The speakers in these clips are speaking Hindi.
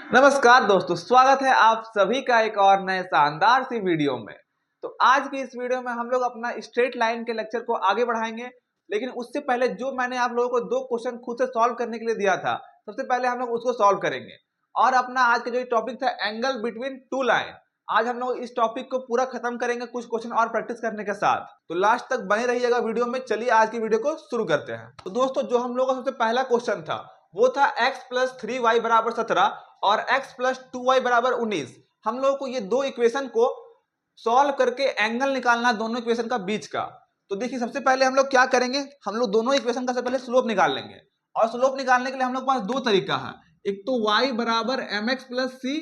नमस्कार दोस्तों, स्वागत है आप सभी का एक और नए शानदार सी वीडियो में। तो आज की इस वीडियो में हम लोग अपना स्ट्रेट लाइन के लेक्चर को आगे बढ़ाएंगे, लेकिन उससे पहले जो मैंने आप लोगों को दो क्वेश्चन खुद से सॉल्व करने के लिए दिया था, सबसे पहले हम लोग उसको सॉल्व करेंगे। और अपना आज का जो टॉपिक था एंगल बिटवीन टू लाइन, आज हम लोग इस टॉपिक को पूरा खत्म करेंगे कुछ क्वेश्चन और प्रैक्टिस करने के साथ। तो लास्ट तक बने रहिएगा वीडियो में। चलिए आज की वीडियो को शुरू करते हैं। तो दोस्तों, जो हम लोगों का सबसे पहला क्वेश्चन था वो था x प्लस 3y बराबर 17 और x प्लस 2y बराबर 19। हम लोगों को ये दो इक्वेशन को सॉल्व करके एंगल निकालना दोनों इक्वेशन का बीच का। तो देखिए, सबसे पहले हम लोग क्या करेंगे, हम लोग दोनों इक्वेशन का सबसे पहले स्लोप निकाल लेंगे। और स्लोप निकालने के लिए हम लोग के पास दो तरीका है, एक तो y बराबर mx प्लस c,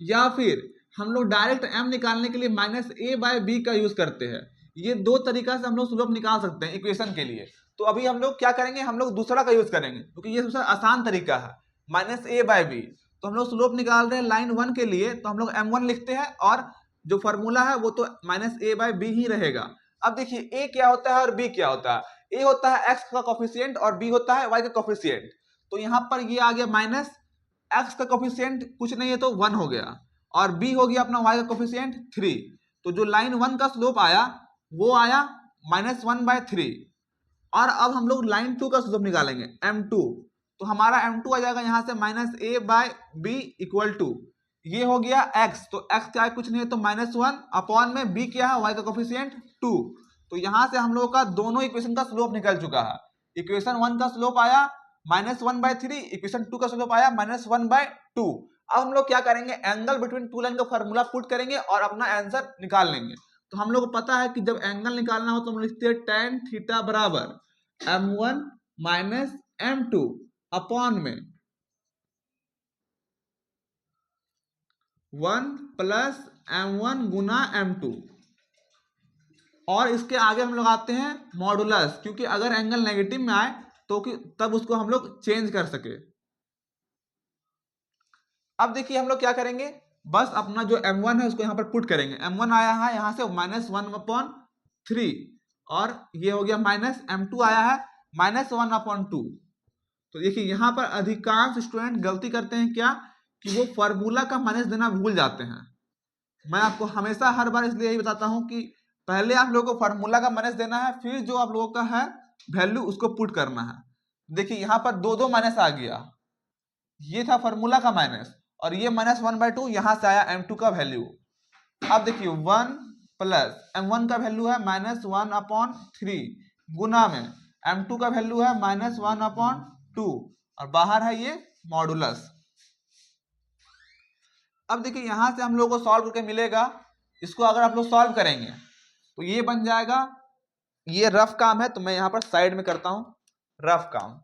या फिर हम लोग डायरेक्ट m निकालने के लिए माइनस a बाय b का यूज करते हैं। ये दो तरीका से हम लोग स्लोप निकाल सकते हैं इक्वेशन के लिए। तो अभी हम लोग क्या करेंगे, हम लोग दूसरा का यूज करेंगे क्योंकि ये सबसे आसान तरीका है, माइनस a बाय b। तो हम लोग स्लोप निकाल रहे हैं लाइन 1 के लिए, तो हम लोग m1 लिखते हैं और जो फॉर्मूला है वो तो माइनस a बाय b ही रहेगा। अब देखिए a क्या होता है और b क्या होता है। a होता है x का कोफिशिएंट और b होता है y का कोफिशिएंट। तो यहाँ पर ये आ गया माइनस x का कोफिशिएंट कुछ नहीं है तो 1 हो गया, और b हो गया अपना y का कोफिशिएंट 3। तो जो लाइन 1 का स्लोप आया वो आया -1/3। और अब हम लोग लाइन 2 का स्लोप निकालेंगे m2। तो हमारा m2 आ जाएगा यहाँ से -a by b equal to, ये हो गया x। तो x क्या है, कुछ नहीं है तो -1 अपॉन में b क्या है, y का कोफिशिएंट 2। तो यहाँ से हम लोग का दोनों इक्वेशन का स्लोप निकल चुका है। इक्वेशन 1 का स्लोप आया -1/3, इक्वेशन 2 का स्लोप आया -1/2। अब हम लोग क्या करेंगे, एंगल बिटवीन टू लाइन का फॉर्मूला पुट करेंगे और अपना आंसर निकाल लेंगे। तो हम लोग को पता है कि जब एंगल निकालना हो तो हम लिखते हैं tan थीटा बराबर m1 माइनस m2 अपॉन में 1 प्लस m1 गुना m2। और इसके आगे हम लोग आते हैं मॉडुलस, क्योंकि अगर एंगल नेगेटिव में आए तो तब उसको हम लोग चेंज कर सके। अब देखिए हम लोग क्या करेंगे, बस अपना जो m1 है उसको यहाँ पर पुट करेंगे। m1 आया है यहाँ से -1/3 और ये हो गया माइनस m2 आया है -1/2। तो देखिए यहाँ पर अधिकांश स्टूडेंट गलती करते हैं क्या, कि वो फार्मूला का माइनस देना भूल जाते हैं। मैं आपको हमेशा हर बार इसलिए यही बताता हूँ कि पहले आप लोगों को फार्मूला का माइनस देना है, फिर जो आप लोगों का है वैल्यू उसको पुट करना है। देखिए यहाँ पर दो दो माइनस आ गया, ये था फार्मूला का माइनस, और ये -1/2 यहाँ से आया m2 का वैल्यू। अब देखिए 1 प्लस m1 का वैल्यू है -1/3 गुना में m2 का वैल्यू है -1/2 और बाहर है ये मॉडुलस। अब देखिए यहां से हम लोग को सॉल्व करके मिलेगा, इसको अगर आप लोग सॉल्व करेंगे तो ये बन जाएगा, ये रफ काम है तो मैं यहाँ पर साइड में करता हूं रफ काम।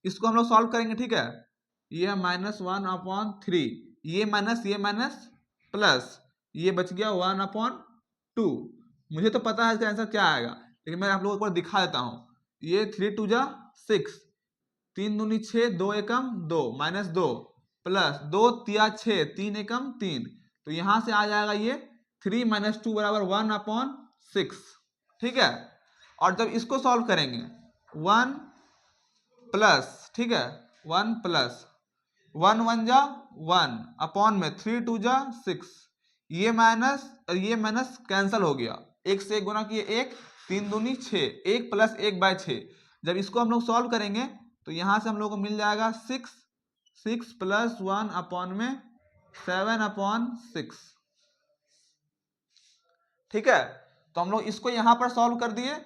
इसको हम लोग सॉल्व करेंगे, ठीक है। ये -1/3, ये माइनस प्लस, ये बच गया 1/2। मुझे तो पता है इसका आंसर क्या आएगा, लेकिन मैं आप लोगों को दिखा देता हूं। ये 3 2 जा 6, 3 दूनी 6, 2 एकम 2 -2 प्लस 2 तिया 6, 3 एकम 3। तो यहां से आ जाएगा ये 3 - 2 बराबर 1/6, ठीक है। और जब इसको सॉल्व करेंगे 1 प्लस, ठीक है, 1 प्लस 1 1 जा 1 अपॉन में 3 2 जा 6, ये माइनस और ये माइनस कैंसिल हो गया, 1 से 1 गुना किए 1, 3 दूनी 6, 1 प्लस 1/6। जब इसको हम लोग सॉल्व करेंगे तो यहां से हम लोग को मिल जाएगा 6 प्लस 1 अपॉन में 7/6, ठीक है। तो हम लोग इसको यहां पर सॉल्व कर दिए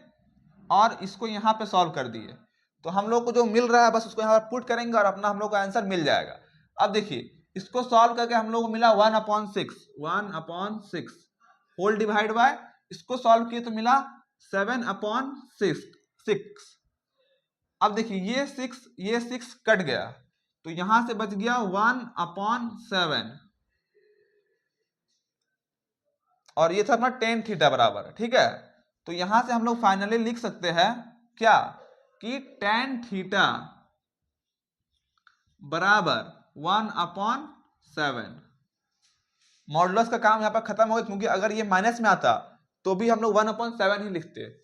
और इसको यहां पे सॉल्व कर दिए, तो हम लोग को जो मिल रहा है बस उसको यहाँ पर पुट करेंगे और अपना हम लोग का आंसर मिल जाएगा। अब देखिए इसको सॉल्व करके हम लोग को मिला 1/6 होल डिवाइड बाय, इसको सॉल्व किए तो मिला 7/6। अब देखिए ये 6 कट गया, तो यहां से बच गया 1/7, और ये था अपना tan थीटा बराबर, ठीक है। तो यहां से हम लोग फाइनली लिख सकते हैं क्या, कि tan थीटा बराबर 1/7। मॉडुलस का काम यहाँ पर खत्म हो गया, क्योंकि अगर ये माइनस में आता तो भी हम लोग 1/7 ही लिखते।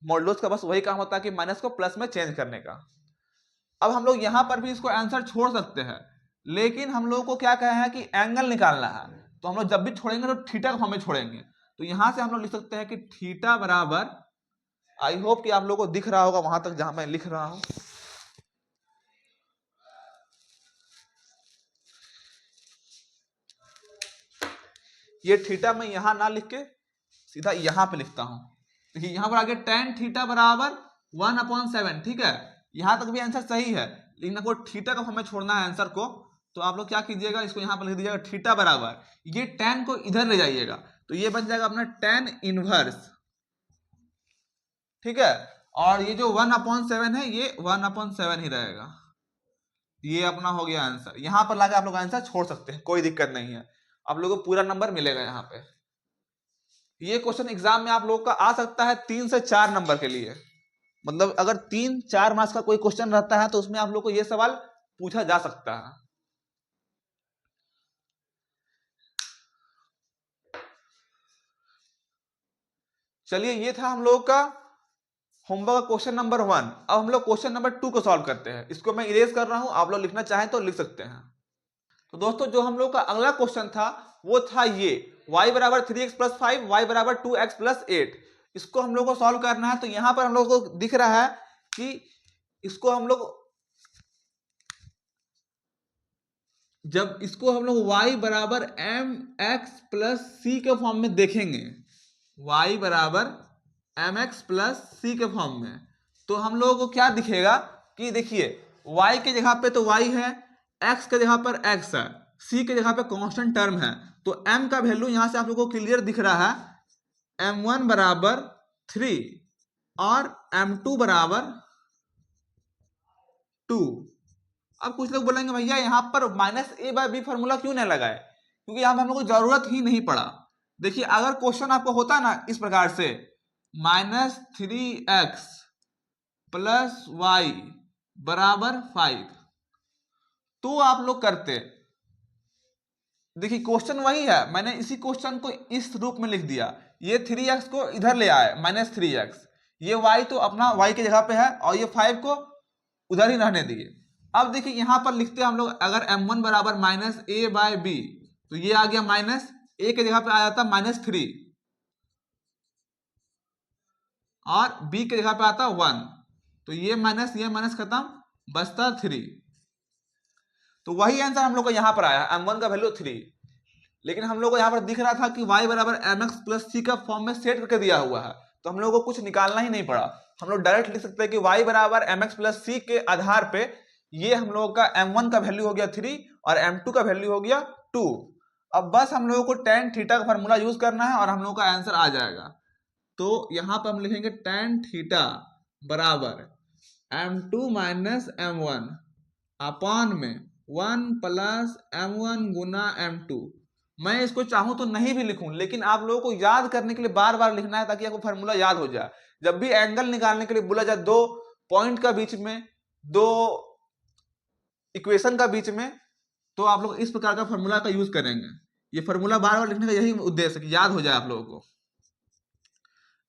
मॉडुलस का बस वही काम होता है कि माइनस को प्लस में चेंज करने का। अब हम लोग यहाँ पर भी इसको आंसर छोड़ सकते हैं, लेकिन हम लोग को क्या कहे हैं कि एंगल निकालना है, तो हम लोग जब भी छोड़ेंगे तो थीटा को हमें छोड़ेंगे। तो यहां से हम लोग लिख सकते हैं कि थीटा बराबर, आई होप कि आप लोगों को दिख रहा होगा वहां तक जहां मैं लिख रहा हूं। ये थीटा मैं यहां ना लिख के सीधा यहां पे लिखता हूं। देखिए यहां पर आगे tan थीटा बराबर 1/7, ठीक है, यहां तक भी आंसर सही है, लेकिन आपको थीटा को हमें छोड़ना है आंसर को। तो आप लोग क्या कीजिएगा, इसको यहां पर लिख दीजिएगा थीटा बराबर, ये tan को इधर ले जाइएगा, तो ये बन जाएगा अपना tan इनवर्स, ठीक है। और ये जो 1/7 है ये 1/7 ही रहेगा। ये अपना हो गया आंसर। यहां पर लाके आप लोग आंसर छोड़ सकते हैं, कोई दिक्कत नहीं है, आप लोगों को पूरा नंबर मिलेगा यहाँ पे। ये क्वेश्चन एग्जाम में आप लोगों का आ सकता है 3 से 4 नंबर के लिए, मतलब अगर 3-4 मार्क्स का कोई क्वेश्चन रहता है तो उसमें आप लोग को ये सवाल पूछा जा सकता है। चलिए ये था हम लोग का होमवर्क क्वेश्चन नंबर 1। अब हम लोग क्वेश्चन नंबर 2 को सॉल्व करते हैं। इसको मैं इरेज कर रहा हूं, आप लोग लिखना चाहें तो लिख सकते हैं। तो दोस्तों जो हम लोग का अगला क्वेश्चन था वो था ये y बराबर 3x + 5, y बराबर 2x + 8। इसको हम लोग को सॉल्व करना है। तो यहां पर हम लोग को दिख रहा है कि इसको हम लोग जब इसको हम लोग y बराबर mx + c के फॉर्म में देखेंगे, y बराबर mx + c के फॉर्म में, तो हम लोगों को क्या दिखेगा कि देखिए y के जगह पे तो y है, x के जगह पर x है, c के जगह पे कांस्टेंट टर्म है। तो m का वैल्यू यहां से आप लोगों को क्लियर दिख रहा है, m1 बराबर 3 और m2 बराबर 2। अब कुछ लोग बोलेंगे भैया यहाँ पर -a/b फॉर्मूला क्यों नहीं लगाए, क्योंकि यहाँ पर हम लोग को जरूरत ही नहीं पड़ा। देखिए अगर क्वेश्चन आपको होता ना इस प्रकार से -3x + y बराबर 5, तो आप लोग करते, देखिए क्वेश्चन वही है, मैंने इसी क्वेश्चन को इस रूप में लिख दिया, ये 3x को इधर ले आए -3x, ये y तो अपना y की जगह पे है और ये 5 को उधर ही रहने दिए। अब देखिए यहां पर लिखते हैं हम लोग, अगर m1 बराबर -a/b, तो ये आ गया -a के जगह पे आ जाता -3 और b के जगह पे आता 1, तो ये माइनस खत्म, बचता 3। तो वही आंसर हम लोग को यहां पर आया, m1 का वैल्यू 3। लेकिन हम लोग को यहां पर दिख रहा था कि y बराबर mx + c का फॉर्म में सेट करके दिया हुआ है, तो हम लोग को कुछ निकालना ही नहीं पड़ा। हम लोग डायरेक्ट लिख सकते हैं कि y बराबर mx + c के आधार पे ये हम लोगों का m1 का वैल्यू हो गया 3 और m2 का वैल्यू हो गया 2। अब बस हम लोगों को tan थीटा का फॉर्मूला यूज करना है और हम लोगों का आंसर आ जाएगा। तो यहां पर हम लिखेंगे tan थीटा बराबर m2 - m1 अपॉन में 1 + m1 गुना m2। मैं इसको चाहूं तो नहीं भी लिखूं, लेकिन आप लोगों को याद करने के लिए बार बार लिखना है ताकि आपको फॉर्मूला याद हो जाए। जब भी एंगल निकालने के लिए बोला जाए दो पॉइंट का बीच में, दो इक्वेशन का बीच में, तो आप लोग इस प्रकार का फॉर्मूला का यूज करेंगे। ये फॉर्मूला बार बार लिखने का यही उद्देश्य है कि याद हो जाए आप लोगों को।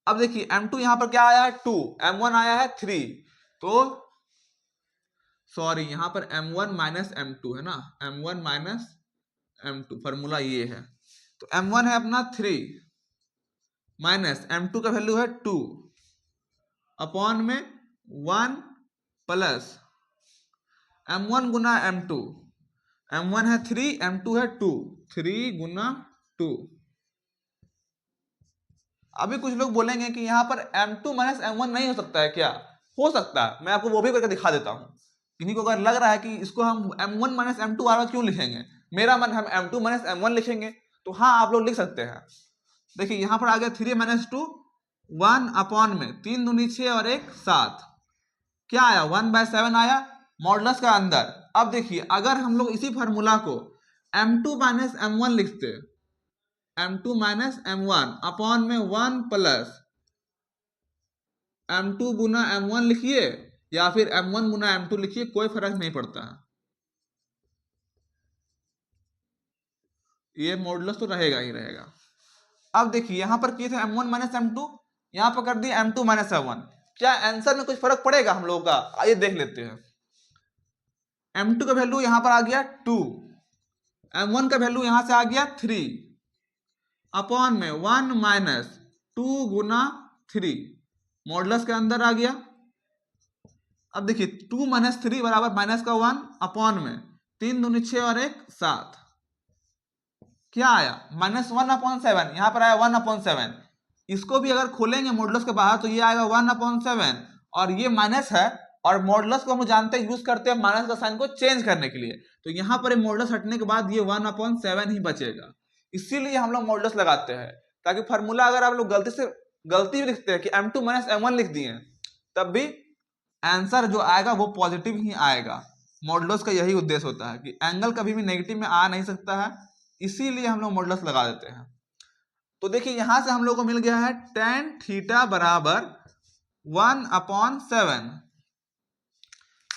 अब देखिए m2 यहां पर क्या आया है 2, m1 आया है 3, तो सॉरी यहां पर m1 - m2 है ना, m1 - m2 फॉर्मूला ये है। तो m1 है अपना 3 माइनस m2 का वैल्यू है 2 अपॉन में 1 प्लस m1 गुना m2, m1 है 3, m2 है 2, 3 गुना 2। अभी कुछ लोग बोलेंगे कि यहाँ पर m2 - m1 नहीं हो सकता है क्या? हो सकता है, मैं आपको वो भी करके दिखा देता हूँ। किन्हीं को अगर लग रहा है कि इसको हम m1 - m2 बार क्यों लिखेंगे, मेरा मन हम m2 - m1 लिखेंगे, तो हाँ आप लोग लिख सकते हैं। देखिए यहाँ पर आ गया 3 - 2, 1 अपॉन में 3 दूनी 6 और 1 7, क्या आया 1/7 आया मॉडुलस का अंदर। अब देखिए अगर हम लोग इसी फार्मूला को m2 - m1 लिखते, m2 - m1 अपॉन में 1 प्लस m2 गुना m1 लिखिए या फिर m1 गुना m2 लिखिए, कोई फर्क नहीं पड़ता है, ये मॉडुलस तो रहेगा ही रहेगा। अब देखिए यहां पर किए थे m1 - m2, यहां पर कर दिए m2 - m1, क्या आंसर में कुछ फर्क पड़ेगा हम लोगों का? आइए देख लेते हैं। m2 का वैल्यू यहां पर आ गया 2, m1 का वैल्यू यहां से आ गया 3 अपॉन में 1 माइनस 2 गुना 3 मॉडुलस के अंदर आ गया। अब देखिए 2 माइनस 3 बराबर माइनस का 1 अपॉन में 3 दूनी 6 और 1 7, क्या आया माइनस 1/7, यहां पर आया 1/7। इसको भी अगर खोलेंगे मॉडुलस के बाहर तो ये आएगा 1/7 और ये माइनस है और मॉडुलस को हम जानते हैं यूज करते हैं माइनस का साइन को चेंज करने के लिए, तो यहां पर मॉडुलस हटने के बाद ये 1/7 ही बचेगा। इसीलिए हम लोग मॉडुलस लगाते हैं ताकि फॉर्मूला अगर आप लोग गलती भी लिखते हैं कि m2 माइनस m1 लिख दिए तब भी आंसर जो आएगा वो पॉजिटिव ही आएगा। मॉडुलस का यही उद्देश्य होता है कि एंगल कभी भी नेगेटिव में आ नहीं सकता है, इसीलिए हम लोग मॉडुलस लगा देते हैं। तो देखिए यहां से हम लोग को मिल गया है tan थीटा बराबर 1/7।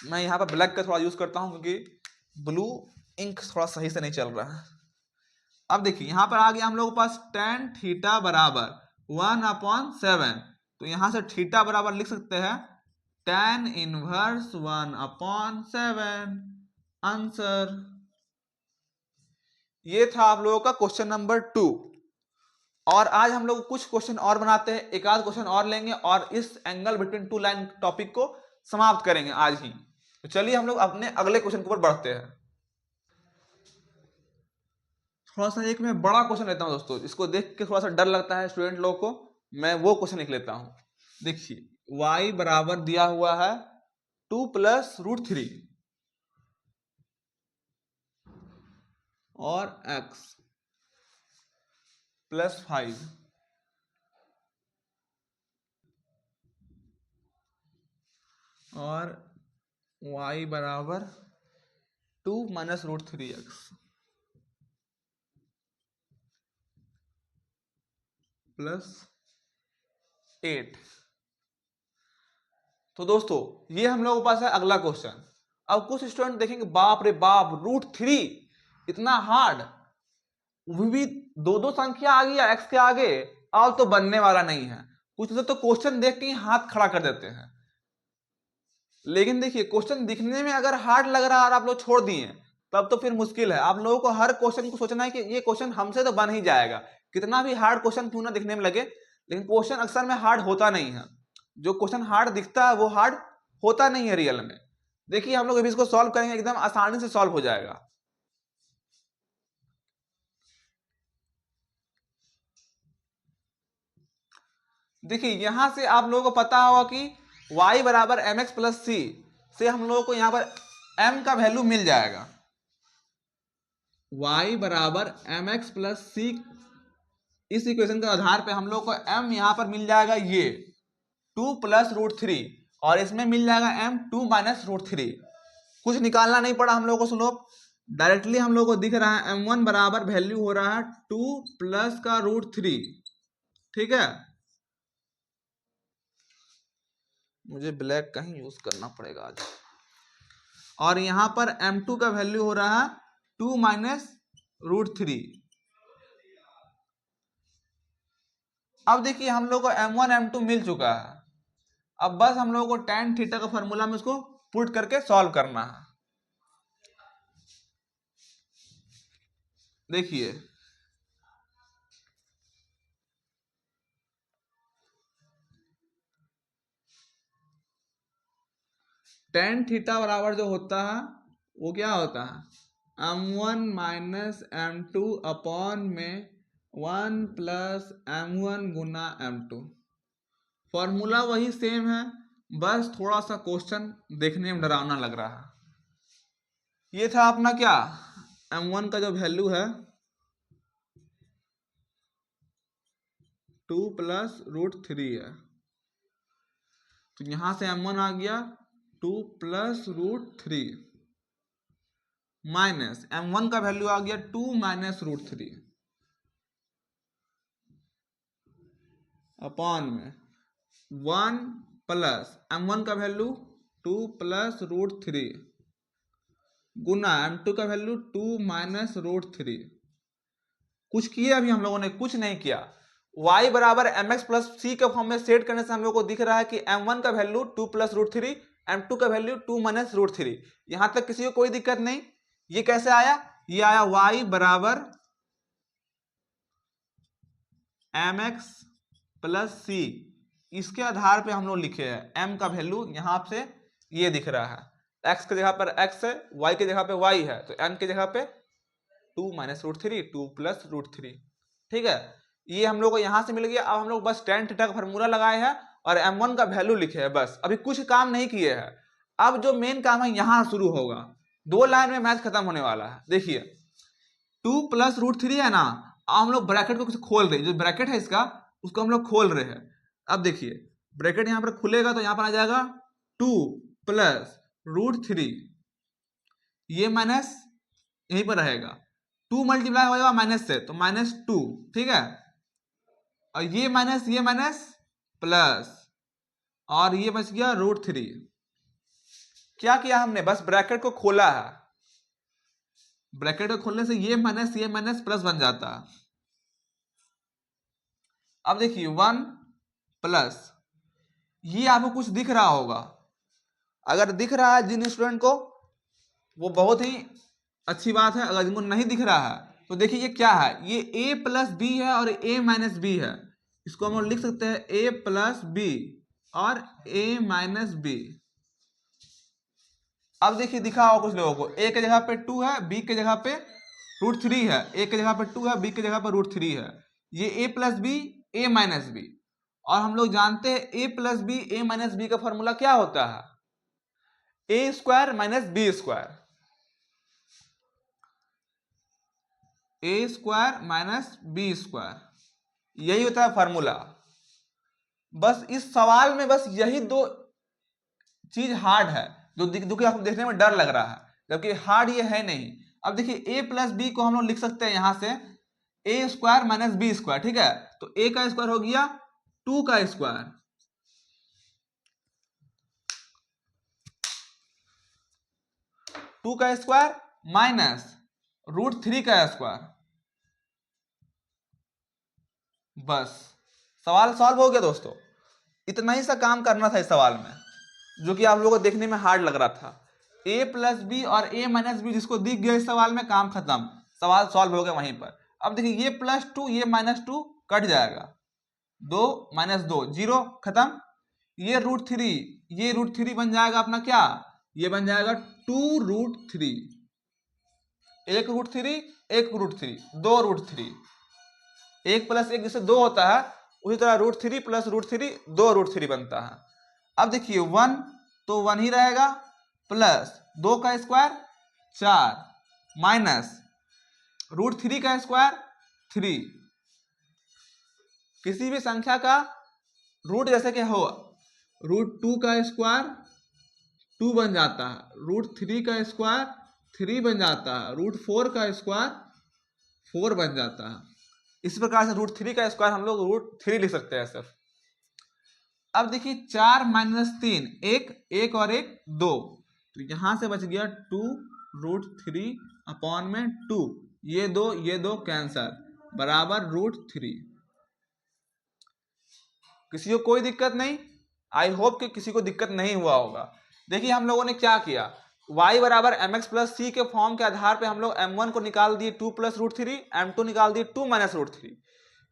मैं यहां पर ब्लैक का थोड़ा यूज करता हूं क्योंकि ब्लू इंक थोड़ा सही से नहीं चल रहा है। अब देखिए यहां पर आ गया हम लोग के पास tan थीटा बराबर 1/7, तो यहां से थीटा बराबर लिख सकते हैं tan इनवर्स 1/7 आंसर। ये था आप लोगों का क्वेश्चन नंबर 2 और आज हम लोग कुछ क्वेश्चन और बनाते हैं, एक आध क्वेश्चन और लेंगे और इस angle between two line topic को समाप्त करेंगे आज ही। तो चलिए हम लोग अपने अगले क्वेश्चन के ऊपर बढ़ते हैं। थोड़ा सा एक मैं बड़ा क्वेश्चन लेता हूं दोस्तों, इसको देख के थोड़ा सा डर लगता है स्टूडेंट लोगों को, मैं वो क्वेश्चन लिख लेता हूं। देखिए y बराबर दिया हुआ है 2 प्लस √3 और x प्लस 5 और y बराबर 2 माइनस √3x प्लस 8। तो दोस्तों ये हम लोगों के पास है अगला क्वेश्चन। अब कुछ स्टूडेंट देखेंगे बाप रे बाप √3 इतना हार्ड, वो भी दो दो संख्या आ गया x के आगे, अब तो बनने वाला नहीं है। कुछ लोग तो क्वेश्चन देख के ही हाथ खड़ा कर देते हैं, लेकिन देखिए क्वेश्चन दिखने में अगर हार्ड लग रहा है और आप लोग छोड़ दिए तब तो फिर मुश्किल है। आप लोगों को हर क्वेश्चन को सोचना है कि ये क्वेश्चन हमसे तो बन ही जाएगा, कितना भी हार्ड क्वेश्चन क्यों ना दिखने में लगे, लेकिन क्वेश्चन अक्सर में हार्ड होता नहीं है। जो क्वेश्चन हार्ड दिखता है वो हार्ड होता नहीं है रियल में। देखिए हम लोग अभी इसको सॉल्व करेंगे, एकदम आसानी से सॉल्व हो जाएगा। देखिए यहां से आप लोगों को पता होगा कि y बराबर mx प्लस सी से हम लोगों को यहां पर m का वैल्यू मिल जाएगा। y बराबर mx प्लस सी, इस इक्वेशन के आधार पे हम लोग को m यहां पर मिल जाएगा ये 2 प्लस √3 और इसमें मिल जाएगा m 2 माइनस √3। कुछ निकालना नहीं पड़ा हम लोगों को स्लोप, डायरेक्टली हम लोगों को दिख रहा है m1 बराबर वैल्यू हो रहा है 2 प्लस का √3। ठीक है, मुझे ब्लैक का ही यूज करना पड़ेगा आज। और यहां पर m2 का वैल्यू हो रहा है 2 माइनस √3। अब देखिए हम लोग को m1 m2 मिल चुका है, अब बस हम लोगों को tan थीटा का फॉर्मूला में इसको पुट करके सॉल्व करना है। देखिए tan थीटा बराबर जो होता है वो क्या होता है m1 माइनस m2 अपॉन में 1 प्लस m1 गुना m2। फॉर्मूला वही सेम है, बस थोड़ा सा क्वेश्चन देखने में डरावना लग रहा है। ये था अपना क्या m1 का जो वैल्यू है 2 प्लस √3 है, तो यहां से m1 आ गया 2 प्लस √3 माइनस m1 का वैल्यू आ गया 2 माइनस √3 अपॉन में 1 प्लस m1 का वैल्यू 2 प्लस √3 गुना m2 का वैल्यू 2 माइनस √3। कुछ किए अभी हम लोगों ने कुछ नहीं किया। y बराबर mx प्लस सी के फॉर्म में सेट करने से हम लोग को दिख रहा है कि m1 का वैल्यू 2 प्लस √3 m2 का वैल्यू 2 माइनस रूट थ्री। यहां तक किसी को कोई दिक्कत नहीं। ये कैसे आया? ये आया y बराबर mx प्लस सी। इसके आधार पे हम लोग लिखे हैं m का वैल्यू यहां से ये दिख रहा है, x की जगह पर x है, y की जगह पे y है, तो n की जगह पे 2 minus root three, 2 plus root three. ठीक है, ये हम लोग को यहां से मिल गया। अब हम लोग बस tan थीटा का फॉर्मूला लगाए हैं और m1 का वैल्यू लिखे हैं, बस अभी कुछ काम नहीं किए हैं। अब जो मेन काम है यहां शुरू होगा, 2 लाइन में मैथ खत्म होने वाला है। देखिए 2 प्लस रूट थ्री है ना, अब हम लोग ब्रैकेट को कुछ खोल रहे हैं, जो ब्रैकेट है इसका उसको हम लोग खोल रहे हैं। अब देखिए ब्रैकेट यहां पर खुलेगा तो यहां पर आ जाएगा 2 प्लस रूट थ्री, ये माइनस यहीं पर रहेगा, 2 मल्टीप्लाई हो जाएगा माइनस से तो माइनस 2। ठीक है, और ये माइनस प्लस, और ये बच गया रूट थ्री। क्या किया हमने? बस ब्रैकेट को खोला है, ब्रैकेट को खोलने से ये माइनस प्लस बन जाता है। अब देखिए 1 प्लस, ये आपको कुछ दिख रहा होगा, अगर दिख रहा है जिन स्टूडेंट को वो बहुत ही अच्छी बात है, अगर जिनको नहीं दिख रहा है तो देखिए ये क्या है, ये a प्लस बी है और a माइनस बी है। इसको हम लोग लिख सकते हैं a प्लस बी और a माइनस बी। अब देखिए दिखा होगा कुछ लोगों को, a के जगह पे 2 है, b के जगह पे रूट थ्री है, a के जगह पे 2 है, b के जगह पे रूट थ्री है। ये a plus B, a minus B, और हम लोग जानते हैं a plus B, a minus B का फॉर्मूला क्या होता है? a square minus B square, A square minus B square, यही होता है फॉर्मूला। बस इस सवाल में बस यही दो चीज हार्ड है, जो कि आपको देखने में डर लग रहा है, जबकि हार्ड ये है नहीं। अब देखिए a प्लस बी को हम लोग लिख सकते हैं यहां से ए स्क्वायर माइनस बी स्क्वायर। ठीक है, तो a का स्क्वायर हो गया 2 का स्क्वायर, 2 का स्क्वायर माइनस रूट थ्री का स्क्वायर। बस सवाल सॉल्व हो गया दोस्तों। इतना ही सा काम करना था इस सवाल में, जो कि आप लोगों को देखने में हार्ड लग रहा था। a प्लस बी और a माइनस बी जिसको दिख गया इस सवाल में, काम खत्म, सवाल सॉल्व हो गया वहीं पर। अब देखिए ये प्लस 2 ये माइनस 2 कट जाएगा, 2 माइनस 2 जीरो, खत्म। ये रूट थ्री, ये रूट थ्री बन जाएगा अपना क्या, ये बन जाएगा 2 रूट थ्री, एक रूट थ्री, एक रूट थ्री, 2 रूट थ्री। एक प्लस एक जैसे 2 होता है, उसी तरह root three plus root three 2 root three बनता है। अब देखिए 1 तो 1 ही रहेगा, प्लस 2 का स्क्वायर 4 माइनस रूट थ्री का स्क्वायर 3। किसी भी संख्या का रूट जैसे कि हो, रूट 2 का स्क्वायर 2 बन जाता है, रूट 3 का स्क्वायर 3 बन जाता है, रूट 4 का स्क्वायर 4 बन जाता है। इस प्रकार से रूट 3 का स्क्वायर हम लोग रूट 3 लिख सकते हैं सिर्फ। अब देखिए 4 माइनस 3, एक और एक 2, तो यहां से बच गया 2 रूट थ्री अपॉन में 2, ये दो कैंसर, बराबर रूट 3। किसी को कोई दिक्कत नहीं? आई होप कि किसी को दिक्कत नहीं हुआ होगा। देखिए हम लोगों ने क्या किया, y बराबर mx प्लस सी के फॉर्म के आधार पे हम लोग m1 को निकाल दिए 2 प्लस रूट थ्री, m2 निकाल दिए 2 माइनस रूट थ्री।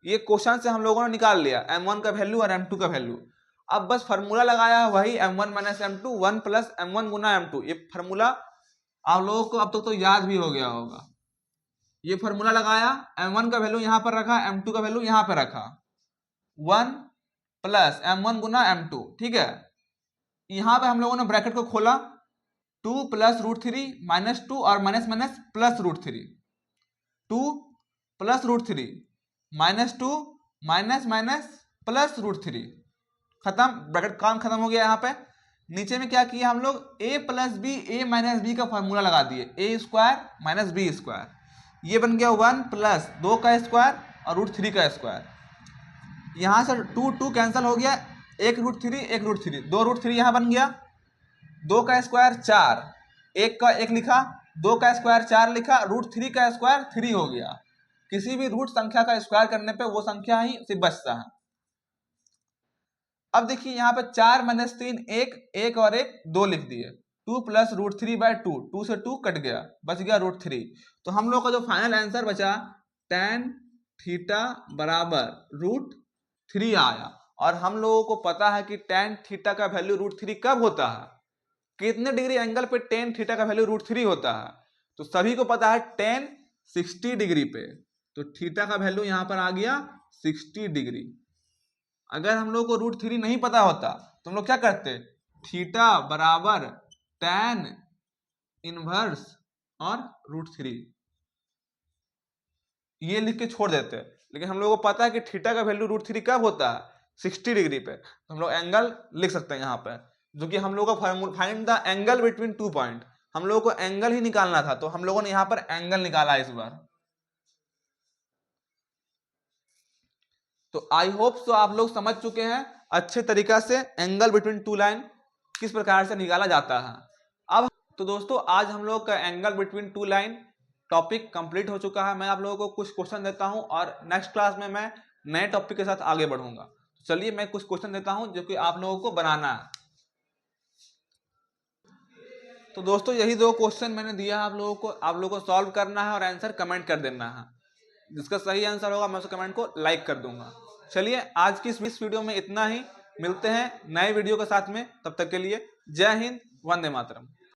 ये क्वेश्चन से हम लोगों ने निकाल लिया m1 का वैल्यू और m2 का वैल्यू। अब बस फार्मूला लगाया वही m1 minus m2, 1 plus m1 गुना m2। ये फार्मूला आप लोगों को अब तक तो याद भी हो गया होगा। ये फार्मूला लगाया, m1 का वैल्यू यहां पर रखा, m2 का वैल्यू यहां पर रखा, 1 प्लस m1 गुना m2। ठीक है, यहां पे हम लोगों ने ब्रैकेट को खोला, 2 प्लस रूट थ्री माइनस 2 और minus minus plus root three, 2 plus root three minus 2 minus minus plus root three, खत्म, ब्रैकेट काम खत्म हो गया। यहाँ पे नीचे में क्या किया हम लोग, a plus B, A minus B का फॉर्मूला लगा दिए, A square minus B square, ये बन गया 1 प्लस 2 का स्क्वायर और रूट थ्री का स्क्वायर। यहां से 2 कैंसिल हो गया, एक रूट थ्री एक रूट थ्री, 2 रूट थ्री यहां बन गया, 2 का स्क्वायर 4, एक का एक लिखा, 2 का स्क्वायर 4 लिखा, रूट थ्री का स्क्वायर 3 हो गया। किसी भी रूट संख्या का स्क्वायर करने पे वो संख्या ही सिर्फ बचता है। अब देखिए यहाँ पे 4 - 3 1 और 1 2 लिख दिए, 2 + √3/2, 2 से 2 कट गया, बच गया √3। तो हम लोग का जो फाइनल आंसर बचा tan थीटा बराबर √3 आया। और हम लोगों को पता है कि tan थीटा का वैल्यू √3 कब होता है, कितने डिग्री एंगल पे tan थीटा का वैल्यू √3 होता है। तो सभी को पता है tan 60 डिग्री पे, तो थीटा का वैल्यू यहां पर आ गया 60 डिग्री। अगर हम लोग को √3 नहीं पता होता तो हम लोग क्या करते, थीटा बराबर tan इनवर्स और √3 ये लिख के छोड़ देते। लेकिन हम लोग को पता है कि थीटा का वैल्यू √3 कब होता है, 60 डिग्री पे। तो हम लोग एंगल लिख सकते हैं यहाँ पे, जो कि हम लोग का find the angle between 2 point, हम लोगों को एंगल ही निकालना था, तो हम लोगों ने यहाँ पर एंगल निकाला इस बार। तो आई होप सो आप लोग समझ चुके हैं अच्छे तरीका से एंगल बिटवीन 2 लाइन किस प्रकार से निकाला जाता है। अब तो दोस्तों आज हम लोग का angle between 2 line topic complete हो चुका है। मैं आप लोगों को कुछ क्वेश्चन देता हूं और नेक्स्ट क्लास में मैं नए टॉपिक के साथ आगे बढ़ूंगा। चलिए मैं कुछ क्वेश्चन देता हूं जो कि आप लोगों को बनाना है। तो दोस्तों यही 2 क्वेश्चन मैंने दिया है आप लोगों को सॉल्व करना है और आंसर कमेंट कर देना है। जिसका सही आंसर होगा मैं उस कमेंट को लाइक कर दूंगा। चलिए आज की इस वीडियो में इतना ही, मिलते हैं नए वीडियो के साथ में, तब तक के लिए जय हिंद, वंदे मातरम।